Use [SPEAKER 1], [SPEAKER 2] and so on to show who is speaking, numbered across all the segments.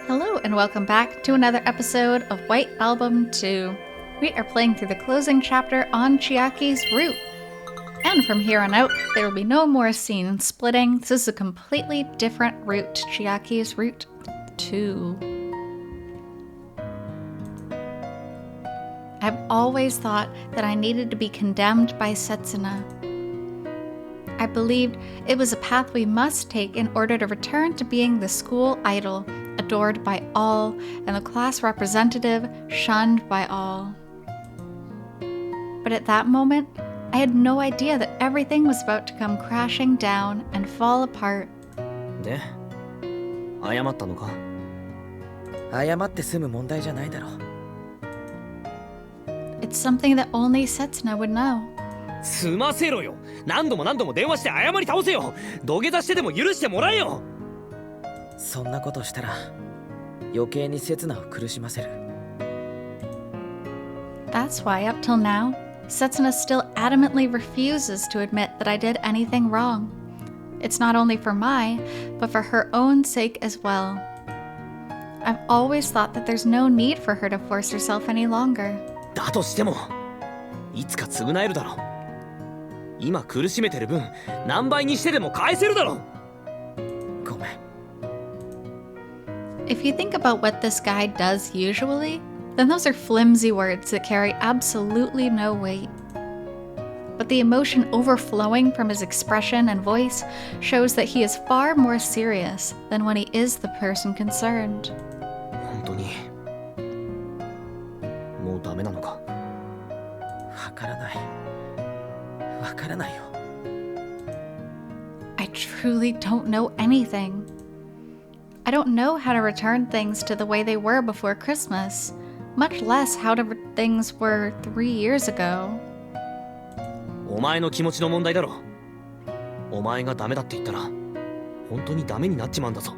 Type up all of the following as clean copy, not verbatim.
[SPEAKER 1] Hello and welcome back to another episode of White Album 2. We are playing through the closing chapter on Chiaki's route. And from here on out, there will be no more scene splitting. This is a completely different route to Chiaki's route 2. I've always thought that I needed to be condemned by Setsuna. I believed it was a path we must take in order to return to being the school idol, adored by all, and the class representative, shunned by all. But at that moment, I had no idea that everything was about to come crashing down and fall apart.
[SPEAKER 2] で、謝ったのか？謝って済む問題じゃないだろう。
[SPEAKER 1] It's something that only Setsuna would know.
[SPEAKER 2] 済ませろよ。何度も電話して謝り倒せよ。土下座してでも許してもらえよ。そんなことしたら余計に刹那を苦しませる。
[SPEAKER 1] That's why up till now, Setsuna still adamantly refuses to admit that I did anything wrong. It's not only for my, but for her own sake as well. I've always thought that there's no need for her to force herself any longer.
[SPEAKER 2] だとしても、いつか償えるだろう。今苦しめてる分、何倍にしてでも返せるだろう。ごめん。
[SPEAKER 1] If you think about what this guy does usually, then those are flimsy words that carry absolutely no weight. But the emotion overflowing from his expression and voice shows that he is far more serious than when he is the person concerned.
[SPEAKER 2] 本当にもうダメなのか？わからないよ。
[SPEAKER 1] I truly don't know anything. I don't know how to return things to the way they were before Christmas, much less how things were 3 years ago.
[SPEAKER 2] お前の気持ちの問題だろ。お前がダメだって言ったら、本当にダメになっちまうんだぞ。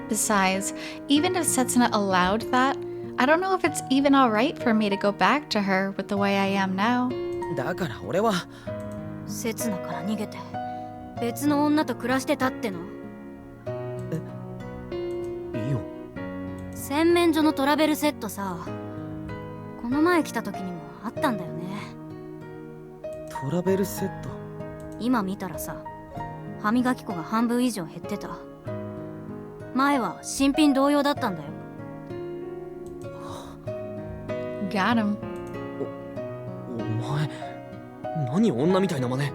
[SPEAKER 1] Besides, even if Setsuna allowed that, I don't know if it's even alright for me to go back to her with the way I am now.
[SPEAKER 2] だから俺は
[SPEAKER 3] 刹那から逃げて別の女と暮らしてたっての。
[SPEAKER 2] いいよ。
[SPEAKER 3] 洗面所のトラベルセットさ、この前来た時にもあったんだよね。
[SPEAKER 2] トラベルセット？
[SPEAKER 3] 今見たらさ、歯磨き粉が半分以上減ってた。前は新品同様だったんだよ。
[SPEAKER 1] Got him.
[SPEAKER 2] お前、何女みたいな真似。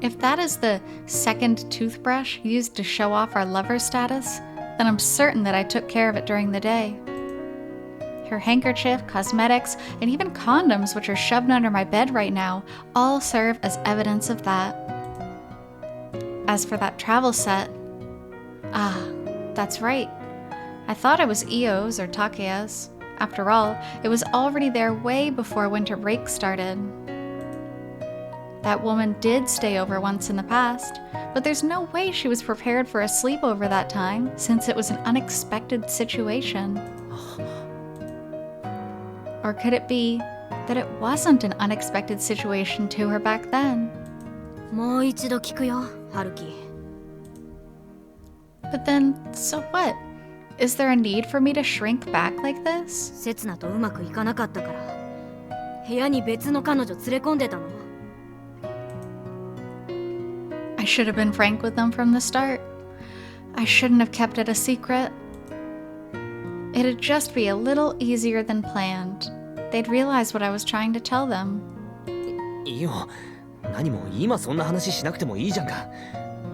[SPEAKER 1] If that is the second toothbrush used to show off our lover status, then I'm certain that I took care of it during the day. Her handkerchief, cosmetics, and even condoms, which are shoved under my bed right now, all serve as evidence of that. As for that travel set, that's right. I thought it was Io's or Takeya's. After all, it was already there way before winter break started. That woman did stay over once in the past, but there's no way she was prepared for a sleepover that time, since it was an unexpected situation. Or could it be that it wasn't an unexpected situation to her back then?
[SPEAKER 3] もう一度聞くよ、春樹。
[SPEAKER 1] But then, so what? Is there a need for me to shrink back like this?
[SPEAKER 3] 刹那とうまくいかなかったから部屋に別の彼女連れ込んでたの。
[SPEAKER 1] I should have been frank with them from the start. I shouldn't have kept it a secret. It'd just be a little easier than planned. They'd realize what I was trying to tell them.
[SPEAKER 2] いいよ。何も今そんな話しなくてもいいじゃんか。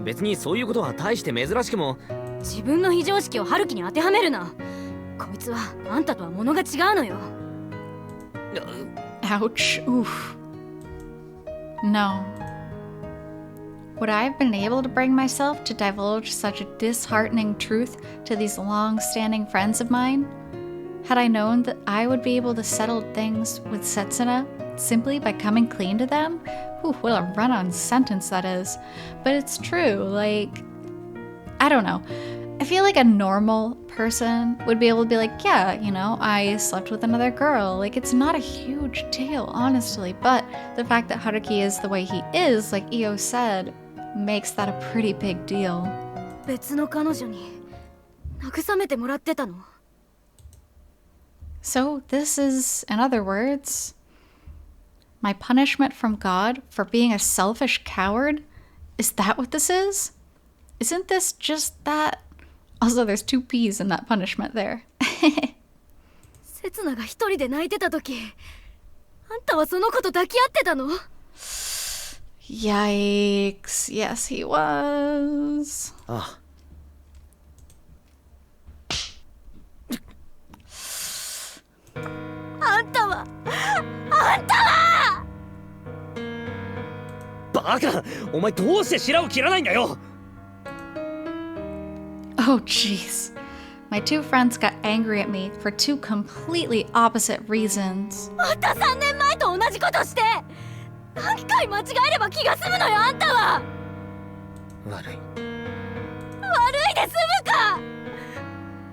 [SPEAKER 2] 別にそういうことは大して珍しくも。
[SPEAKER 3] 自分の非常識を春樹に当てはめるな。こいつはあんたとは物が違うのよ。
[SPEAKER 1] Ouch. Oof. No. Would I have been able to bring myself to divulge such a disheartening truth to these long-standing friends of mine? Had I known that I would be able to settle things with Setsuna simply by coming clean to them? Ooh, what a run-on sentence that is. But it's true, I don't know. I feel like a normal person would be able to be like, yeah, I slept with another girl. It's not a huge deal, honestly. But the fact that Haruki is the way he is, like Io said, makes that a pretty big deal.
[SPEAKER 3] 別の彼女に慰めてもらってたの。
[SPEAKER 1] So this is, in other words, my punishment from God for being a selfish coward? Is that what this is? Isn't this just that? Also, there's 2 P's in that punishment there.
[SPEAKER 3] セツナが一人で泣いてた時、あんたはその子と抱き合ってたの？
[SPEAKER 1] Yikes. Yes, he was.
[SPEAKER 2] あ
[SPEAKER 3] あんたは
[SPEAKER 2] バカ、お前どうして白を切らないんだよ。
[SPEAKER 1] Oh, jeez. My 2 friends got angry at me for 2 completely opposite reasons.
[SPEAKER 3] また3年前と同じことして、何回間違えれば気が済むのよ、あんたは。
[SPEAKER 2] 悪い。
[SPEAKER 3] 悪いで済むか。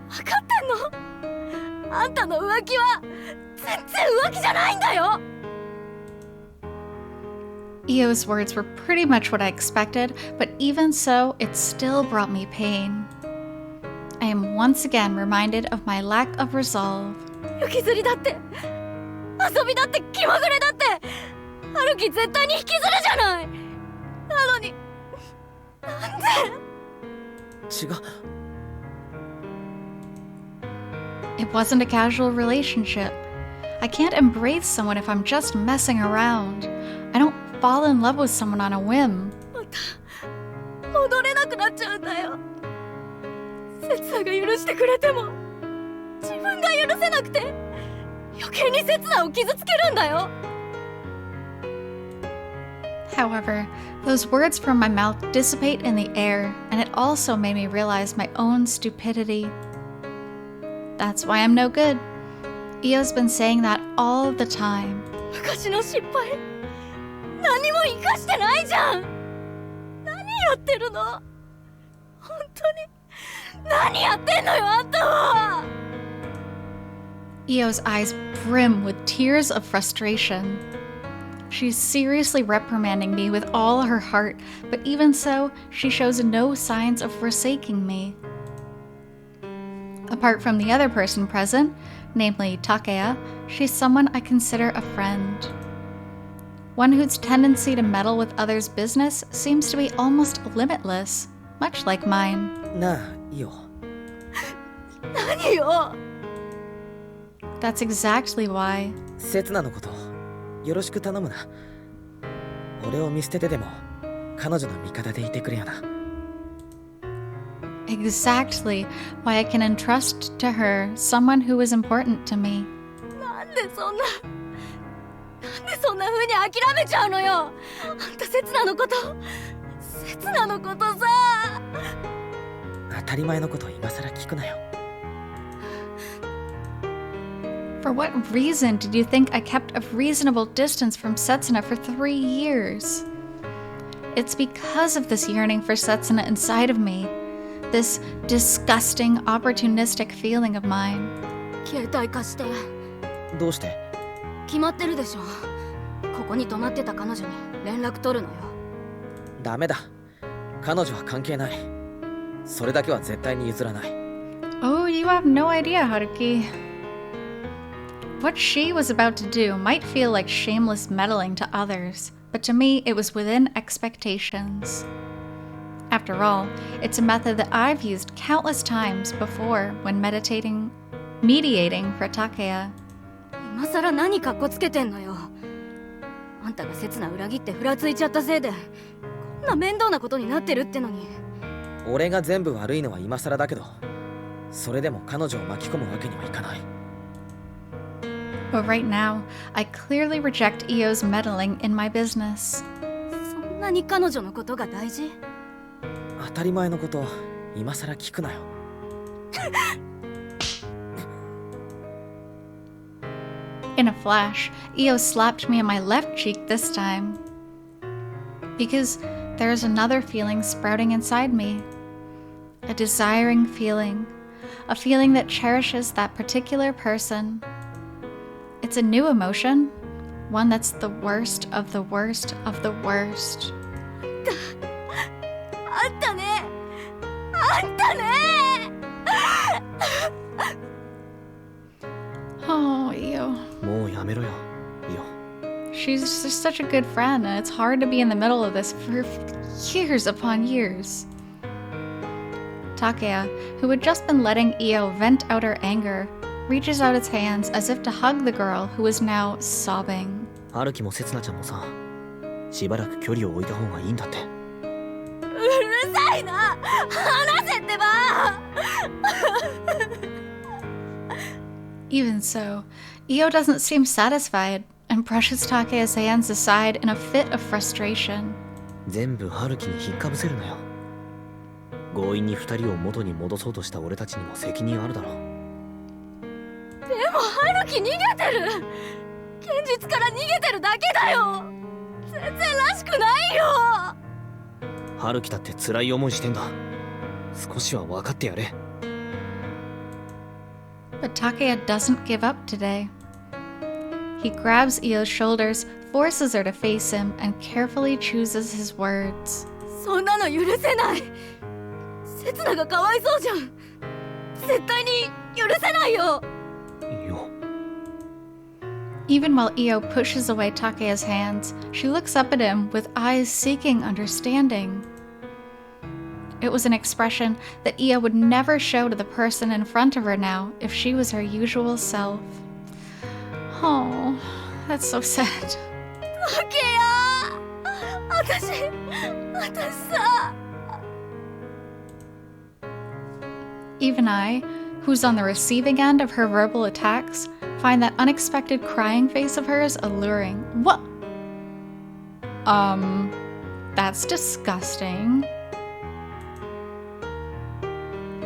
[SPEAKER 3] 分かってんの？あんたの浮気は全然浮気じゃないんだよ。
[SPEAKER 1] Io's words were pretty much what I expected, but even so, it still brought me pain. I am once again reminded of my lack of resolve.
[SPEAKER 3] 行きずりだって、遊びだって気まぐれだって、春樹絶対に引きずるじゃない。なのに、なんで？
[SPEAKER 2] 違う。
[SPEAKER 1] It wasn't a casual relationship. I can't embrace someone if I'm just messing around. I don't fall in love with someone on a whim.
[SPEAKER 3] また戻れなくなっちゃうんだよ。セツナが許してくれても自分が許せなくて余計にセツナを傷つけるんだよ。
[SPEAKER 1] However, those words from my mouth dissipate in the air, and it also made me realize my own stupidity. That's why I'm no good. Io's been saying that all the time.
[SPEAKER 3] 昔の失敗何も生かしてないじゃん。何やってるの？本当に何やってんのよ、あんたは。
[SPEAKER 1] Io's eyes brim with tears of frustration. She's seriously reprimanding me with all her heart, but even so, she shows no signs of forsaking me. Apart from the other person present, namely Takeya, she's someone I consider a friend. One whose tendency to meddle with others' business seems to be almost limitless, much like mine.
[SPEAKER 2] なあ、イオ。
[SPEAKER 3] 何よ。
[SPEAKER 1] That's exactly why.
[SPEAKER 2] セツナのことよろしく頼むな。俺を見捨ててでも彼女の味方でいてくれよな。
[SPEAKER 1] Exactly why I can entrust to her someone who is important to me.
[SPEAKER 3] なんでそんな風に諦めちゃうのよ。あんたセツナのことさ。
[SPEAKER 2] 当たり前のことを今さら聞くなよ。
[SPEAKER 1] For what reason did you think I kept a reasonable distance from Setsuna for 3 years? It's because of this yearning for Setsuna inside of me. This disgusting, opportunistic feeling of mine.
[SPEAKER 3] 携帯貸して。
[SPEAKER 2] どうして？
[SPEAKER 3] 決まってるでしょ。ここに泊まってた彼女に連絡取るのよ。
[SPEAKER 2] ダメだ。彼女は関係ない。それだけは絶対に譲らない。
[SPEAKER 1] Oh, you have no idea, Haruki. What she was about to do might feel like shameless meddling to others, but to me it was within expectations. After all, it's a method that I've used countless times before when mediating for Takeya.
[SPEAKER 3] 今さら何かっこつけてんのよ。あんたがセツナ裏切ってふらついちゃったせいでこんな面倒なことになってるってのに。
[SPEAKER 2] 俺が全部悪いのは今さらだけど、それでも彼女を巻き込むわけにはいかない。
[SPEAKER 1] But right now, I clearly reject Io's meddling in my business.
[SPEAKER 3] そんなに彼女のことが大事？
[SPEAKER 2] 当たり前のこと今さら聞くなよ。
[SPEAKER 1] In a flash, Io slapped me on my left cheek this time. Because there is another feeling sprouting inside me. A desiring feeling. A feeling that cherishes that particular person. It's a new emotion. One that's the worst of the worst of the worst. She's just such a good friend, and it's hard to be in the middle of this for years upon years. Takeya, who had just been letting Io vent out her anger, reaches out its hands as if to hug the girl who is now sobbing.
[SPEAKER 2] Haruki もせつなちゃんもさ、しばらく距離を置いた方がいいんだって。
[SPEAKER 3] うるさいな、話せってば。
[SPEAKER 1] Even so, Io doesn't seem satisfied and brushes Takeya's hands aside in a fit of frustration.
[SPEAKER 2] 全部ハルキに引っかぶせるなよ。強引に二人を元に戻そうとした俺たちにも責任あるだろう。
[SPEAKER 3] でもハルキ逃げてる。現実から逃げてるだけだよ。全然らしくないよ。
[SPEAKER 2] ハルキだって辛い思いしてんだ。少しは分かってやれ。
[SPEAKER 1] But Takeya doesn't give up today. He grabs Io's shoulders, forces her to face him, and carefully chooses his words.
[SPEAKER 3] そんなの許せない。セツナがかわいそうじゃん。絶対に許せないよ。
[SPEAKER 1] Even while Io pushes away Takeya's hands, she looks up at him with eyes seeking understanding. It was an expression that Io would never show to the person in front of her now if she was her usual self. Oh, that's so sad.
[SPEAKER 3] Takeya! 私さ。
[SPEAKER 1] Even I, who's on the receiving end of her verbal attacks, find that unexpected crying face of hers alluring. What? That's disgusting.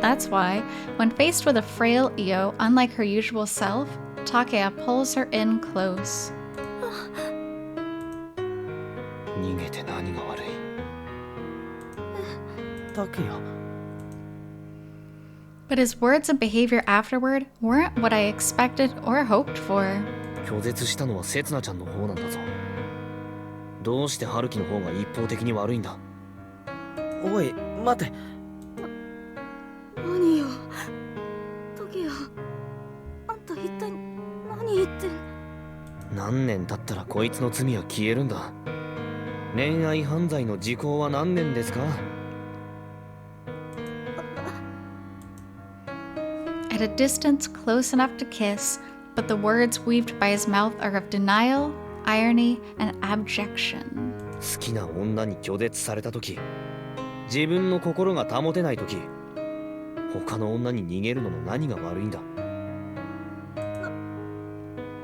[SPEAKER 1] That's why, when faced with a frail Io unlike her usual self, Takeya pulls her in close.
[SPEAKER 2] 逃げて何が悪い。Takeya.
[SPEAKER 1] But his words and behavior afterward weren't what I expected or hoped for.
[SPEAKER 2] 拒絶したのはせつなちゃんの方なんだぞ。どうして春樹の方が一方的に悪いんだ。おい、待って。
[SPEAKER 3] 何よ、Takeya。あんた一体何言ってんの。
[SPEAKER 2] 何年経ったらこいつの罪は消えるんだ。恋愛犯罪の時効は何年ですか。
[SPEAKER 1] At a distance close enough to kiss, but the words weaved by his mouth are of denial, irony, and abjection.
[SPEAKER 2] 好きな女に拒絶された時、自分の心が保てない時、他の女に逃げるのの何が悪いんだ。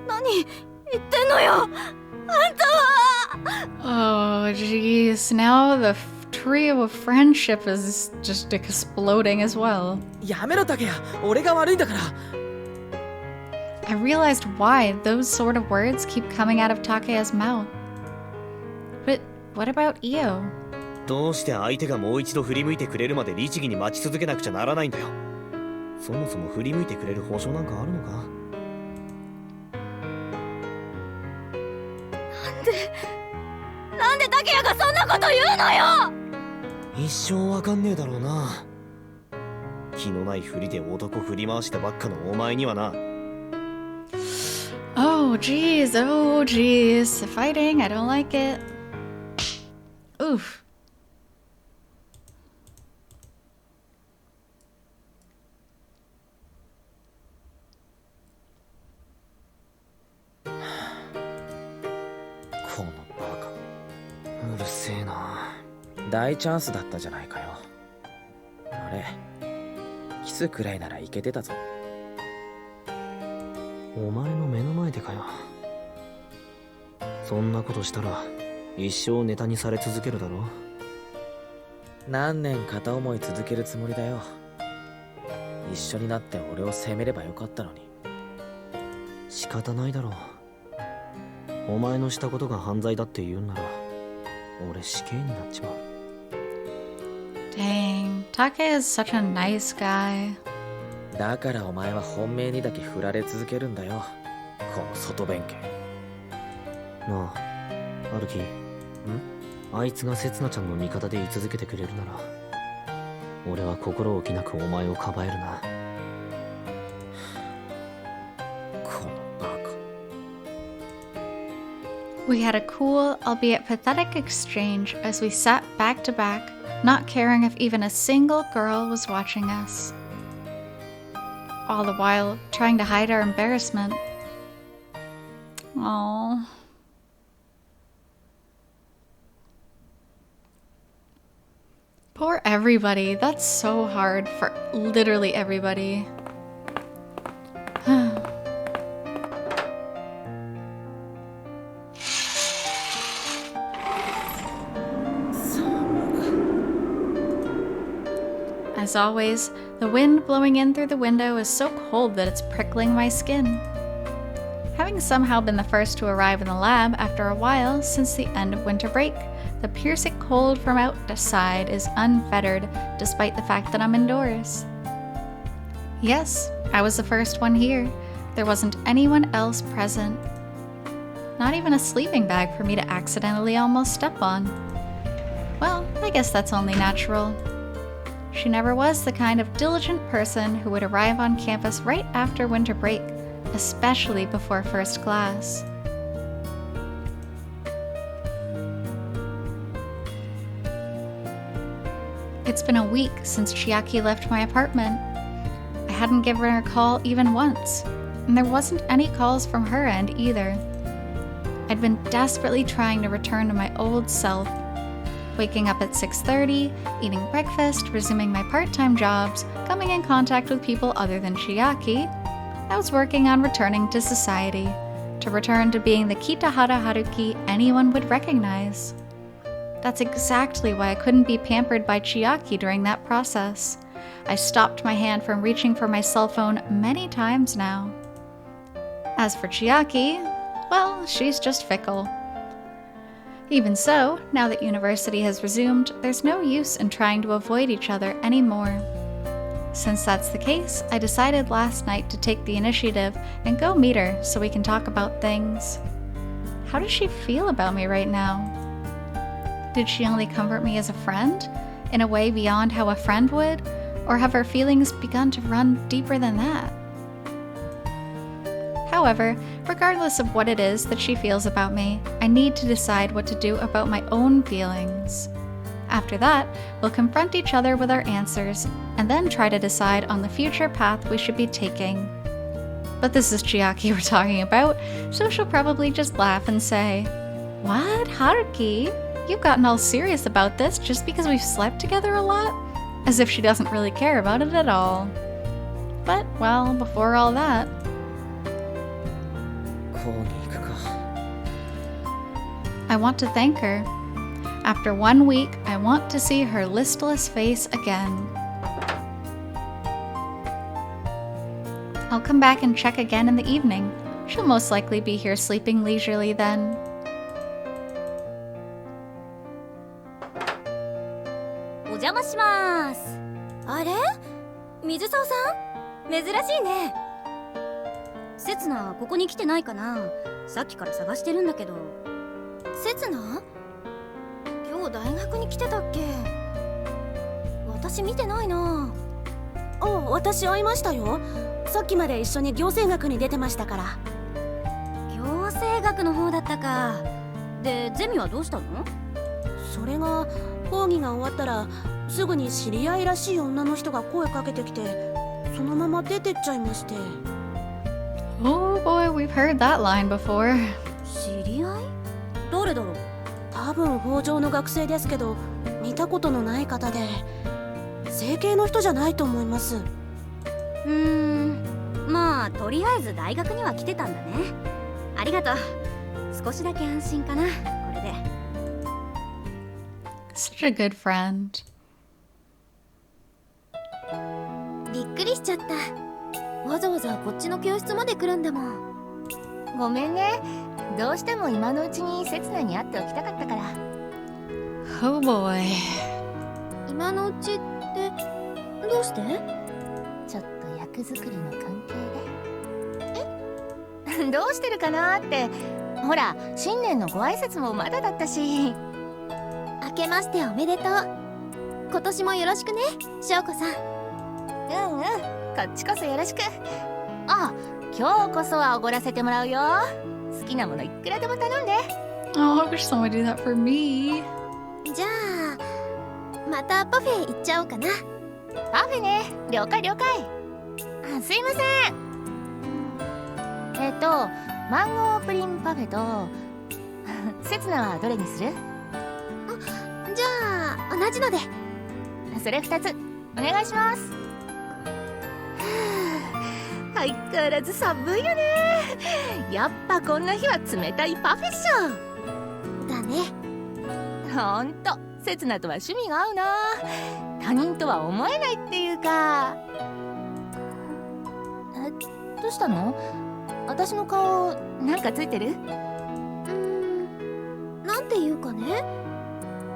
[SPEAKER 3] 何言ってんのよ、あんたは。
[SPEAKER 1] Oh, jeez. Now the trio of friendship is just exploding as well.
[SPEAKER 2] やめろ、タケヤ。俺が悪いんだから。
[SPEAKER 1] I realized why those sort of words keep coming out of Takeya's mouth. But what about Io?
[SPEAKER 2] どうして相手がもう一度振り向いてくれるまで律儀に待ち続けなくちゃならないんだよ。そもそも振り向いてくれる保証なんかあるのか。
[SPEAKER 3] なんでタケヤがそんなこと言うのよ。
[SPEAKER 2] 一生わかんねえだろうな。気のないふりで男振り回してばっかのお前にはな。
[SPEAKER 1] Oh jeez, fighting, I don't like it. Oof.
[SPEAKER 2] このバカ、うるせえな。大チャンスだったじゃないかよ。あれ、キスくらいならいけてたぞ。お前の目の前でかよ。そんなことしたら一生ネタにされ続けるだろ。何年片思い続けるつもりだよ。一緒になって俺を責めればよかったのに。仕方ないだろう。お前のしたことが犯罪だって言うんなら俺死刑になっちまう。
[SPEAKER 1] Dang, Take is such a nice guy.
[SPEAKER 2] だからお前は本命にだけ振られ続けるんだよ、この外弁慶。なあ、春樹。あいつがせつなちゃんの味方で居続けてくれるなら俺は心置きなくお前をかばえるな。
[SPEAKER 1] We had a cool, albeit pathetic exchange as we sat back to back, not caring if even a single girl was watching us. All the while, trying to hide our embarrassment. Aww. Poor everybody. That's so hard for literally everybody. As always, the wind blowing in through the window is so cold that it's prickling my skin. Having somehow been the first to arrive in the lab after a while since the end of winter break, the piercing cold from outside is unfettered despite the fact that I'm indoors. Yes, I was the first one here. There wasn't anyone else present. Not even a sleeping bag for me to accidentally almost step on. Well, I guess that's only natural. She never was the kind of diligent person who would arrive on campus right after winter break, especially before first class. It's been a week since Chiaki left my apartment. I hadn't given her a call even once, and there wasn't any calls from her end either. I'd been desperately trying to return to my old self, waking up at 6:30, eating breakfast, resuming my part-time jobs, coming in contact with people other than Chiaki. I was working on returning to society, to return to being the Kitahara Haruki anyone would recognize. That's exactly why I couldn't be pampered by Chiaki during that process. I stopped my hand from reaching for my cell phone many times now. As for Chiaki, well, she's just fickle. Even so, now that university has resumed, there's no use in trying to avoid each other anymore. Since that's the case, I decided last night to take the initiative and go meet her so we can talk about things. How does she feel about me right now? Did she only comfort me as a friend, in a way beyond how a friend would, or have her feelings begun to run deeper than that? However, regardless of what it is that she feels about me, I need to decide what to do about my own feelings. After that, we'll confront each other with our answers, and then try to decide on the future path we should be taking. But this is Chiaki we're talking about, so she'll probably just laugh and say, "What, Haruki? You've gotten all serious about this just because we've slept together a lot?" As if she doesn't really care about it at all. But, well, before all that, I want to thank her. After 1 week, I want to see her listless face again. I'll come back and check again in the evening. She'll most likely be here sleeping leisurely then.
[SPEAKER 3] Setsuna ここに来てないかな。さっきから探してるんだけど。Setsuna？今日大学に来てたっけ？私見てないな。
[SPEAKER 4] あ、私会いましたよ。さっきまで一緒に行政学に出てましたから。
[SPEAKER 3] 行政学の方だったか。で、ゼミはどうしたの？
[SPEAKER 4] それが講義が終わったらすぐに知り合いらしい女の人が声かけてきて、そのまま出てっちゃいまして。
[SPEAKER 1] Oh boy, we've heard that line before.
[SPEAKER 3] 知り合い？誰だろう？
[SPEAKER 4] 多分法上の学生ですけど、見たことのない方で、整形の人じゃないと思います。
[SPEAKER 3] まあとりあえず大学には来てたんだね。ありがとう。少しだけ安心かな、これで。
[SPEAKER 1] Such a good friend.
[SPEAKER 3] びっくりしちゃった。わざわざこっちの教室まで来るんだもん。ごめんね。どうしても今のうちに刹那に会っておきたかったから。
[SPEAKER 1] Oh boy.
[SPEAKER 3] 今のうちってどうして？ちょっと役作りの関係で。どうしてるかなって。ほら、新年のご挨拶もまだだったし。明けましておめでとう。今年もよろしくね、翔子さん。こっちこそよろしく。あ、今日こそはおごらせてもらうよ。好きなものいくらでも頼んで。
[SPEAKER 1] Oh, I wish someone would do that for me.
[SPEAKER 3] じゃあまたパフェ行っちゃおうかな。
[SPEAKER 5] パフェね。了解了解。あ、すいません。マンゴープリンパフェとセツナはどれにする？
[SPEAKER 3] じゃあ同じので。
[SPEAKER 5] それ2つお願いします。相変わらず寒いよね。やっぱこんな日は冷たいパフェっしょ。
[SPEAKER 3] だね。
[SPEAKER 5] ほんとセツナとは趣味が合うな。他人とは思えないっていうか。どうしたの？私の顔なんかついてる？
[SPEAKER 3] なんていうかね、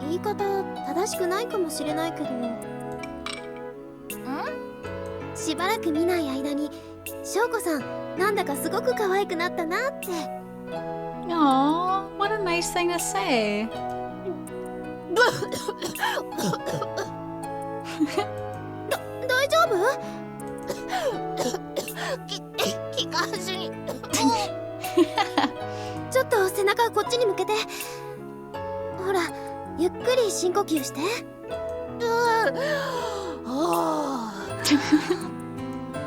[SPEAKER 3] 言い方正しくないかもしれないけど、しばらく見ない間に翔子さんなんだかすごく可愛くなったなって。
[SPEAKER 1] Aw, what a nice thing to say.
[SPEAKER 3] 大丈夫？
[SPEAKER 5] 気がしに
[SPEAKER 3] ちょっと背中こっちに向けて。ほらゆっくり深呼吸して。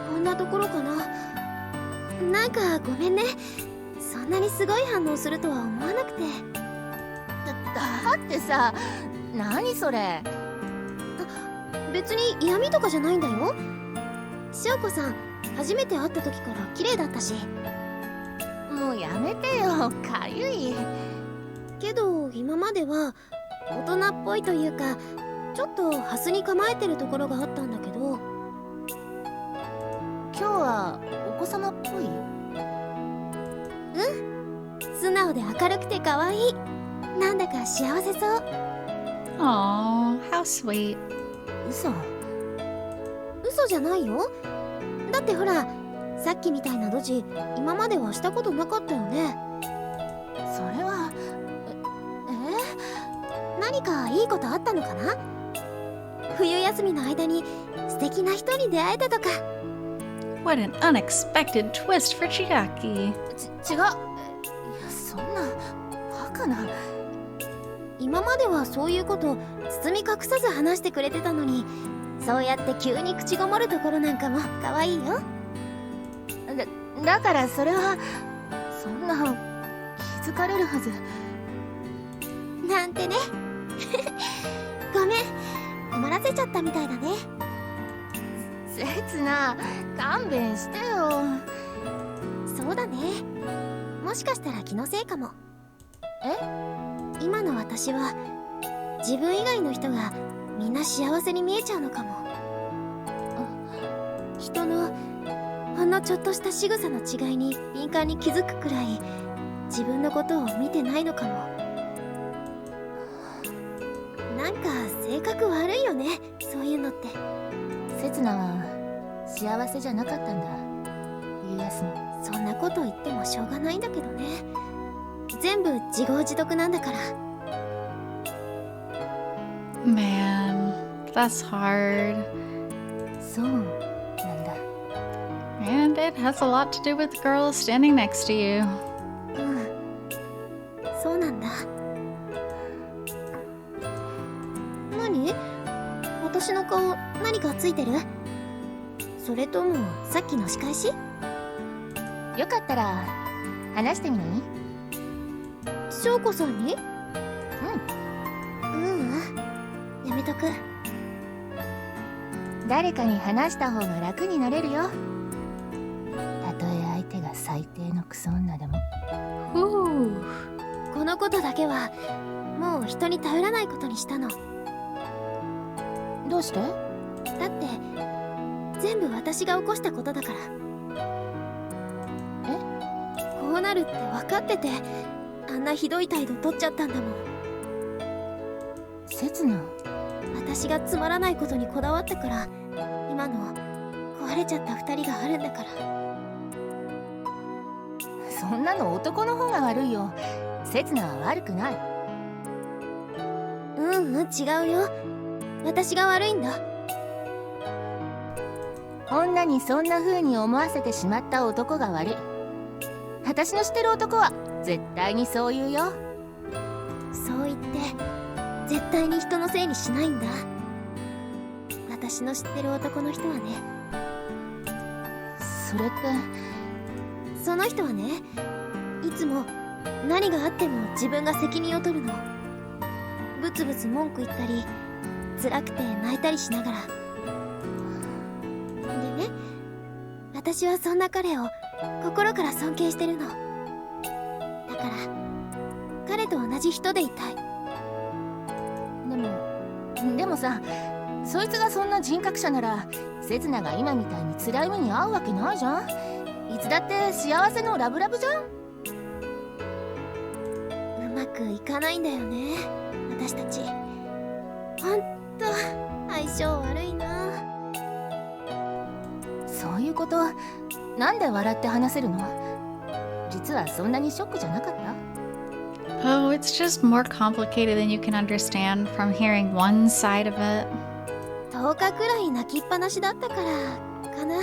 [SPEAKER 3] こんなところかな。なんかごめんね、そんなにすごい反応するとは思わなくて。
[SPEAKER 5] だってさ、何それ。
[SPEAKER 3] 別に嫌味とかじゃないんだよ。翔子さん初めて会った時から綺麗だったし。
[SPEAKER 5] もうやめてよ、かゆい。
[SPEAKER 3] けど今までは大人っぽいというか、ちょっとハスに構えてるところがあったんだけど。
[SPEAKER 5] 今日はお子様っぽい？
[SPEAKER 3] 素直で明るくて可愛い。なんだか幸せそう。
[SPEAKER 1] Aw, how sweet.
[SPEAKER 3] 嘘じゃないよ。だってほら、さっきみたいなドジ今まではしたことなかったよね。
[SPEAKER 5] それは
[SPEAKER 3] 何かいいことあったのかな。冬休みの間に素敵な人に出会えたとか。
[SPEAKER 1] What an unexpected twist for Chiaki.
[SPEAKER 5] 違う。いや、そんなバカな。
[SPEAKER 3] 今まではそういうこと包み隠さず話してくれてたのに、そうやって急に口ごもるところなんかも可愛いよ。
[SPEAKER 5] だからそれはそんな気づかれるはず
[SPEAKER 3] なんてね。ごめん、困らせちゃったみたいだね。
[SPEAKER 5] 切な、勘弁してよ。
[SPEAKER 3] そうだね、もしかしたら気のせいかも。今の私は自分以外の人がみんな幸せに見えちゃうのかも。人のほんのちょっとした仕草の違いに敏感に気づくくらい自分のことを見てないのかも。なんか性格悪いよね、そういうのって。
[SPEAKER 5] セツナは幸せじゃなかったんだ、冬休み。
[SPEAKER 3] そんなこと言ってもしょうがないんだけどね。全部自業自得なんだから。
[SPEAKER 1] Man, that's hard.
[SPEAKER 5] そうなんだ。
[SPEAKER 1] And it has a lot to do with the girl standing next to you.
[SPEAKER 3] そうなんだ。何？私の顔何かついてる？それともさっきの仕返し？
[SPEAKER 5] よかったら話してみない？
[SPEAKER 3] 翔子さんに？やめとく。
[SPEAKER 5] 誰かに話した方が楽になれるよ。たとえ相手が最低のクソ女でも。
[SPEAKER 3] このことだけはもう人に頼らないことにしたの。
[SPEAKER 5] どうして？
[SPEAKER 3] だって全部私が起こしたことだから。こうなるって分かっててあんなひどい態度取っちゃったんだもん。
[SPEAKER 5] 刹那、
[SPEAKER 3] 私がつまらないことにこだわったから今の壊れちゃった2人があるんだから。
[SPEAKER 5] そんなの男の方が悪いよ。刹那は悪くない。
[SPEAKER 3] 違うよ、私が悪いんだ。
[SPEAKER 5] 女にそんな風に思わせてしまった男が悪い。私の知ってる男は絶対にそう言うよ。
[SPEAKER 4] 絶対に人のせいにしないんだ。私の知ってる男の人はね。
[SPEAKER 5] それって
[SPEAKER 4] その人はね、いつも何があっても自分が責任を取るの。ブツブツ文句言ったり、辛くて泣いたりしながら。でね、私はそんな彼を心から尊敬してるの。だから彼と同じ人でいたい。
[SPEAKER 5] でもさ、そいつがそんな人格者ならセツナが今みたいに辛い目に遭うわけないじゃん。いつだって幸せのラブラブじゃん。
[SPEAKER 4] うまくいかないんだよね、私たち。ほんと相性悪いな。
[SPEAKER 5] そういうこと、なんで笑って話せるの？実はそんなにショックじゃなかった？
[SPEAKER 1] Oh, it's just more complicated than you can understand from hearing one side of it.
[SPEAKER 4] 10日くらい泣きっぱなしだったからかな。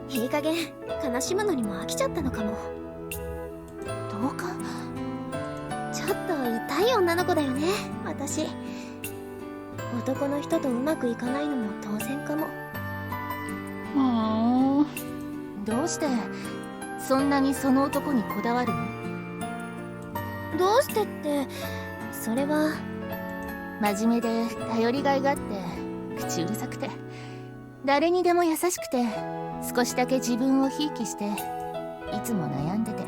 [SPEAKER 4] いい加減悲しむのにも飽きちゃったのかも。
[SPEAKER 5] 10日？
[SPEAKER 4] ちょっと痛い女の子だよね、私。男の人とうまくいかないのも当然かも。
[SPEAKER 1] Aww.
[SPEAKER 5] どうしてそんなにその男にこだわるの？
[SPEAKER 4] どうしてって、それは
[SPEAKER 5] 真面目で頼りがいがあって口うるさくて誰にでも優しくて少しだけ自分をひいきしていつも悩んでて、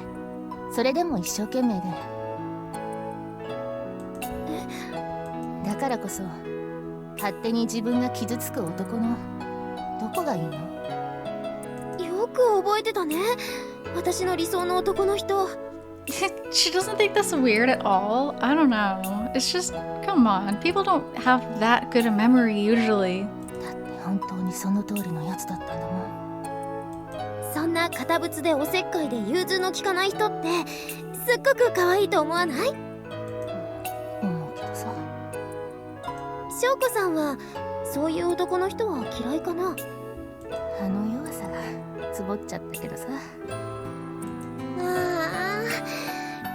[SPEAKER 5] それでも一生懸命で。だからこそ勝手に自分が傷つく男のどこがいいの？
[SPEAKER 4] よく覚えてたね、私の理想の男の人。
[SPEAKER 1] She doesn't think that's weird at all. I don't know. It's just, come on. People don't have that good a memory usually.
[SPEAKER 5] だって本当にその通りのやつだったんだもん。
[SPEAKER 4] そんな堅物でおせっかいで融通の利かない人ってすっごく可愛いと思わない？
[SPEAKER 5] 思うけどさ。
[SPEAKER 4] 翔子さんはそういう男の人は嫌いかな？
[SPEAKER 5] あの弱さがつぼっちゃったけどさ。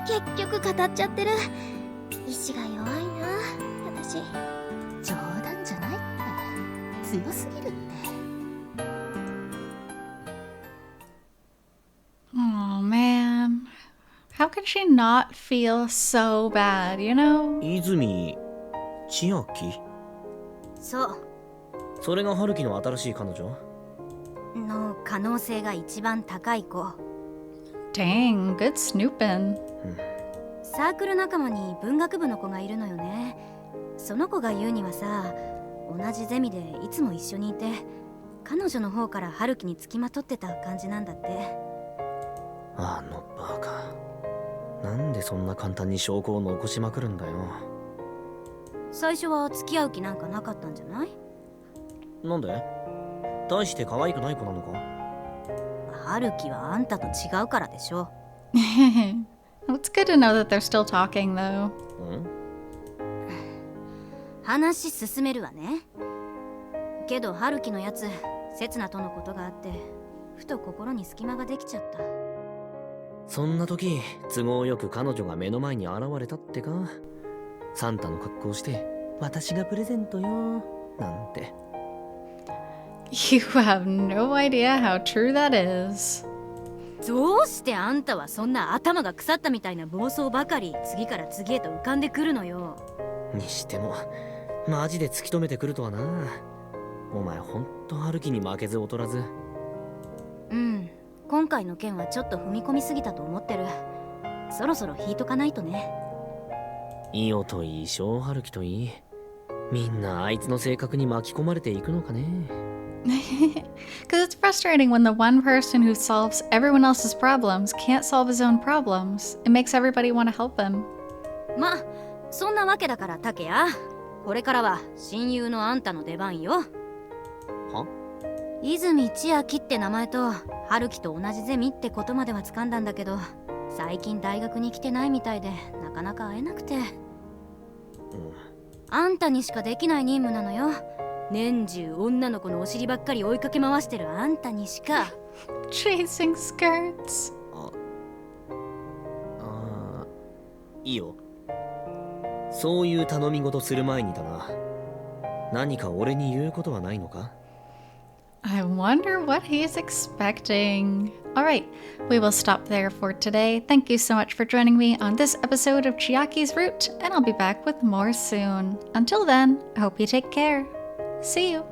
[SPEAKER 4] 結局語っちゃってる。意志が弱いな、私。
[SPEAKER 5] 冗談じゃないって強すぎるって。
[SPEAKER 1] Oh man. How could she not feel so bad, you know?
[SPEAKER 2] 泉千秋？
[SPEAKER 3] そう。
[SPEAKER 2] それが春樹の新しい彼女？
[SPEAKER 3] の可能性が一番高い子。
[SPEAKER 1] Dang, good snooping.
[SPEAKER 3] サークル仲間に文学部の子がいるのよね。その子が言うにはさ、同じゼミでいつも一緒にいて、彼女の方から春樹につきまとってた感じなんだって。
[SPEAKER 2] あのバカ、なんでそんな簡単に証拠を残しまくるんだよ。
[SPEAKER 3] 最初は付き合う気なんかなかったんじゃない？
[SPEAKER 2] なんで？大して可愛くない子なのか？
[SPEAKER 3] 春樹はあんたと違うからでしょ。
[SPEAKER 1] It's good to know that they're still talking though.
[SPEAKER 3] 話進めるわね。けど春樹のやつ、刹那とのことがあってふと心に隙間ができちゃった。
[SPEAKER 2] そんな時、都合よく彼女が目の前に現れたってか。サンタの格好して私がプレゼントよなんて。
[SPEAKER 1] You have no idea how true that is.
[SPEAKER 3] どうしてあんたはそんな頭が腐ったみたいな暴走ばかり次から次へと浮かんでくるのよ。
[SPEAKER 2] にしてもマジで突き止めてくるとはな。お前ほんと春樹に負けず劣らず。
[SPEAKER 3] うん、今回の件はちょっと踏み込みすぎたと思ってる。そろそろ引いとかないとね。
[SPEAKER 2] イオといい小春樹といい、みんなあいつの性格に巻き込まれていくのかね。
[SPEAKER 1] Because it's frustrating when the one person who solves everyone else's problems can't solve his own problems. It makes everybody want to help him.
[SPEAKER 3] まあそんなわけだからタケヤ、これからは親友のあんたの出番よ。
[SPEAKER 2] は？
[SPEAKER 3] 泉千秋って名前と春樹と同じゼミってことまでは掴んだんだけど、最近大学に来てないみたいでなかなか会えなくて。あんたにしかできない任務なのよ。年中女の子のお尻ばっかり追いかけ回してるあんたにしか。
[SPEAKER 1] Chasing skirts.
[SPEAKER 2] いいよ。そういう頼み事する前にだな。何か俺に言うことはないのか？
[SPEAKER 1] I wonder what he's expecting. Alright, we will stop there for today. Thank you so much for joining me on this episode of Chiaki's Route, and I'll be back with more soon. Until then, I hope you take care. See you!